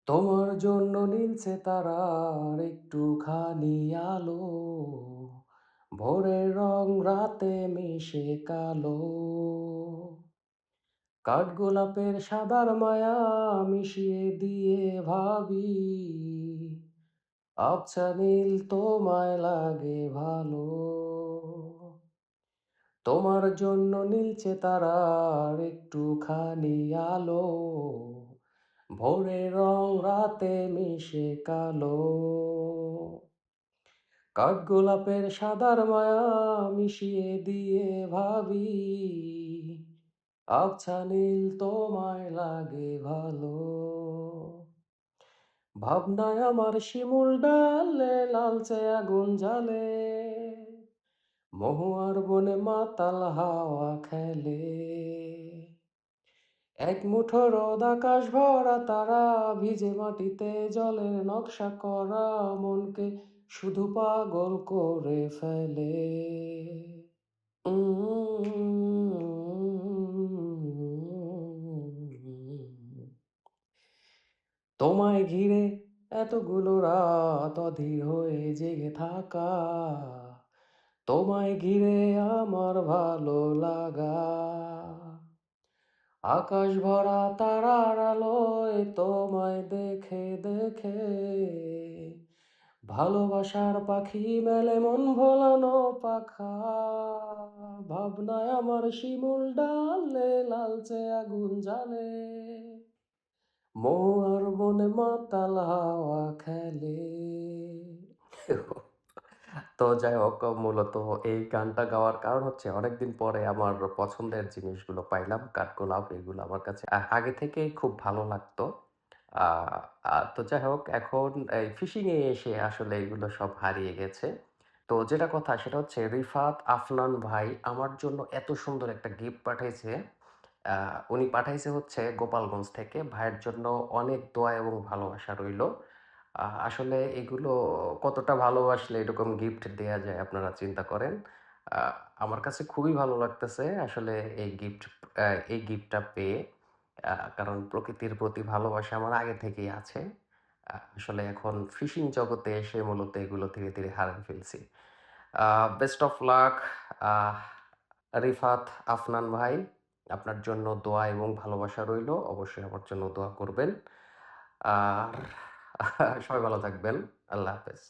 তোমার জন্য নীলছে তারার একটুখানি আলো, ভোরের রং রাতে মিশে কালো। কাঠগোলাপের সাদার মায়া মিশিয়ে দিয়ে ভাবি, আবছা নীল তোমায় লাগে ভালো। তোমার জন্য নীলছে তারার একটুখানি আলো, ভোরের রং রাতে মিশে কালো। কাঠগোলাপের সাদার মায়া মিশিয়ে দিয়ে ভাবি, আবছা নীল তোমায় লাগে ভালো। ভাবনায় আমার শিমুল ডালে লালচে আগুন জ্বালে, মহুয়ার বনে মাতাল হাওয়া খেলে। এক মুঠো রোদ আকাশ ভরা তারা, ভিজে মাটিতে জলের নকশা করা, মনকে শুধু পাগল করে ফেলে। তোমায় ঘিরে এতগুলো রাত অধীর হয়ে জেগে থাকা, তোমায় ঘিরে আমার ভালো লাগা। আকাশ ভরা তারার আলোয় তোমায় দেখে দেখে, ভালোবাসার পাখি মেলে মন ভোলানো পাখা। ভাবনায় আমার শিমুল ডালে লালচে আগুন জ্বালে, মোর বনে মাতাল হাওয়া খেলে। তো যাই হোক, মূলত এই গানটা গাওয়ার কারণ হচ্ছে অনেকদিন পরে আমার পছন্দের জিনিসগুলো পাইলাম। কাঠগোলাপ এগুলো আমার কাছে আগে থেকেই খুব ভালো লাগতো। আ তো যাই হোক, এখন এই ফিশিং এ এসে আসলে এগুলো সব হারিয়ে গেছে। তো যেটা কথা সেটা হচ্ছে রিফাত আফনান ভাই আমার জন্য এত সুন্দর একটা গিফট পাঠাইছে। আ উনি পাঠাইছে হচ্ছে গোপালগঞ্জ থেকে। ভাইয়ের জন্য অনেক দোয়া এবং ভালোবাসা রইলো। আসলে এগুলো কতটা ভালোবাসলে এরকম গিফট দেয়া যায় আপনারা চিন্তা করেন। আ আমার কাছে খুবই ভালো লাগতেছে আসলে এই গিফট আ এই গিফটটা পেয়ে। কারণ প্রকৃতির প্রতি ভালোবাসা আমার আগে থেকেই আছে। আসলে এখন ফিশিং জগতে এসে মূলত এগুলো ধীরে, ধীরে হারিয়ে ফেলছি। আ বেস্ট অফ লাক আহ রিফাত আফনান ভাই। আপনার জন্য দোয়া এবং ভালোবাসা রইলো। অবশ্যই আমার জন্য দোয়া করবেন। আর সবাই ভালো থাকবেন। আল্লাহ হাফেজ।